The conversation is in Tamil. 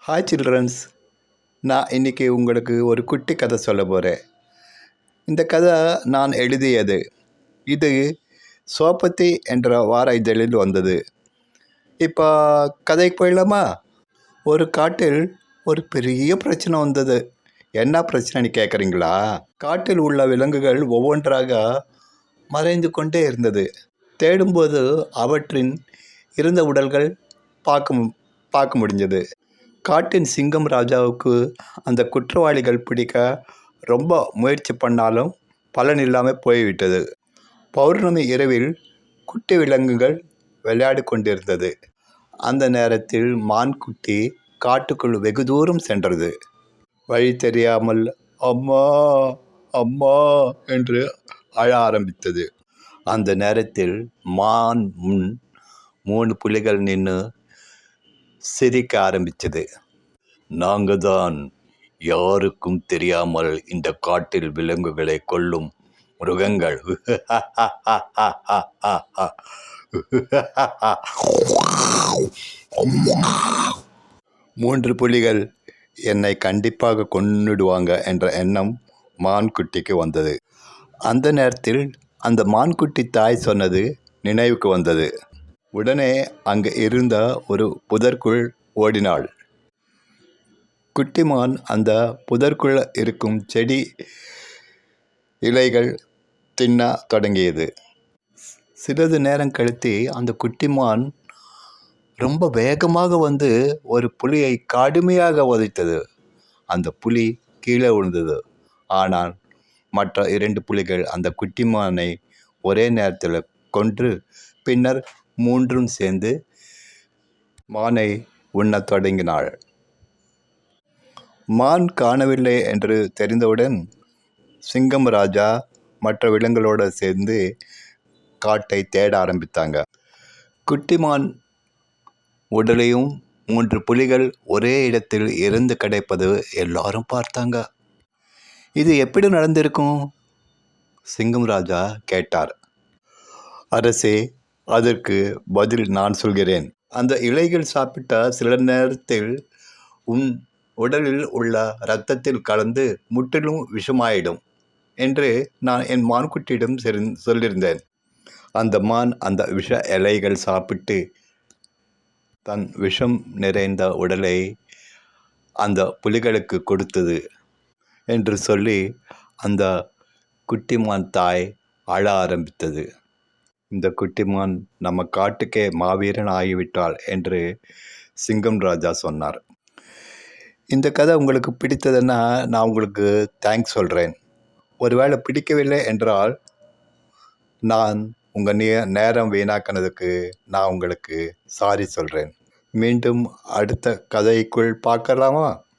Hi children's. நான் இன்னைக்கு உங்களுக்கு ஒரு குட்டி கதை சொல்ல போகிறேன். இந்த கதை நான் எழுதியது. இது சோபத்தி என்ற வார இதழில் வந்தது. இப்போ கதைக்கு போயிடலாமா? ஒரு காட்டில் ஒரு பெரிய பிரச்சனை வந்தது. என்ன பிரச்சனைன்னு கேட்குறீங்களா? காட்டில் உள்ள விலங்குகள் ஒவ்வொன்றாக மறைந்து கொண்டே இருந்தது. தேடும்போது அவற்றின் இருந்த உடல்கள் பார்க்க முடிஞ்சது. காட்டின் சிங்கம் ராஜாவுக்கு அந்த குற்றவாளிகள் பிடிக்க ரொம்ப முயற்சி பண்ணாலும் பலன் இல்லாமல் போய்விட்டது. பௌர்ணமி இரவில் குட்டி விலங்குகள் விளையாடி கொண்டிருந்தது. அந்த நேரத்தில் மான்குட்டி காட்டுக்குள் வெகு தூரம் சென்றது. வழி தெரியாமல் அம்மா அம்மா என்று அழ ஆரம்பித்தது. அந்த நேரத்தில் மான் முன் 3 புலிகள் நின்று சிரிக்க ஆரம்பித்தது. நாங்கள் தான் யாருக்கும் தெரியாமல் இந்த காட்டில் விலங்குகளை கொல்லும் மிருகங்கள். 3 புலிகள் என்னை கண்டிப்பாக கொன்னுடுவாங்க என்ற எண்ணம் மான்குட்டிக்கு வந்தது. அந்த நேரத்தில் அந்த மான்குட்டி தாய் சொன்னது நினைவுக்கு வந்தது. உடனே அங்கே இருந்த ஒரு புதற்குள் ஓடினாள். குட்டிமான் அந்த புதற்குள் இருக்கும் செடி இலைகள் தின்ன தொடங்கியது. சிறிது நேரம் கழித்து அந்த குட்டிமான் ரொம்ப வேகமாக வந்து ஒரு புலியை கடுமையாக உதைத்தது. அந்த புலி கீழே விழுந்தது. ஆனால் மற்ற 2 புலிகள் அந்த குட்டிமானை ஒரே நேரத்தில் கொன்று பின்னர் 3ம் சேர்ந்து மானை உண்ணத் தொடங்கினாள். மான் காணவில்லை என்று தெரிந்தவுடன் சிங்கம் ராஜா மற்ற விலங்குகளோடு சேர்ந்து காட்டை தேட ஆரம்பித்தாங்க. குட்டிமான் உடலையும் 3 புலிகள் ஒரே இடத்தில் இறந்து கிடைப்பது எல்லாரும் பார்த்தாங்க. இது எப்படி நடந்திருக்கும்? சிங்கம் ராஜா கேட்டார். அரசே, அதற்கு பதில் நான் சொல்கிறேன். அந்த இலைகள் சாப்பிட்ட சில நேரத்தில் உன் உடலில் உள்ள இரத்தத்தில் கலந்து முற்றிலும் விஷமாயிடும் என்று நான் என் மான்குட்டியிடம் சொல்லியிருந்தேன். அந்த மான் அந்த விஷ இலைகள் சாப்பிட்டு தன் விஷம் நிறைந்த உடலை அந்த புலிகளுக்கு கொடுத்தது என்று சொல்லி அந்த குட்டிமான் தாய் அழ ஆரம்பித்தது. இந்த குட்டிமான் நம்ம காட்டுக்கே மாவீரன் ஆகிவிட்டாள் என்று சிங்கம் ராஜா சொன்னார். இந்த கதை உங்களுக்கு பிடித்ததுன்னா நான் உங்களுக்கு தேங்க்ஸ் சொல்கிறேன். ஒருவேளை பிடிக்கவில்லை என்றால் நான் உங்கள் நேரம் வீணாக்கினதுக்கு நான் உங்களுக்கு சாரி சொல்கிறேன். மீண்டும் அடுத்த கதைக்குள் பார்க்கலாமா?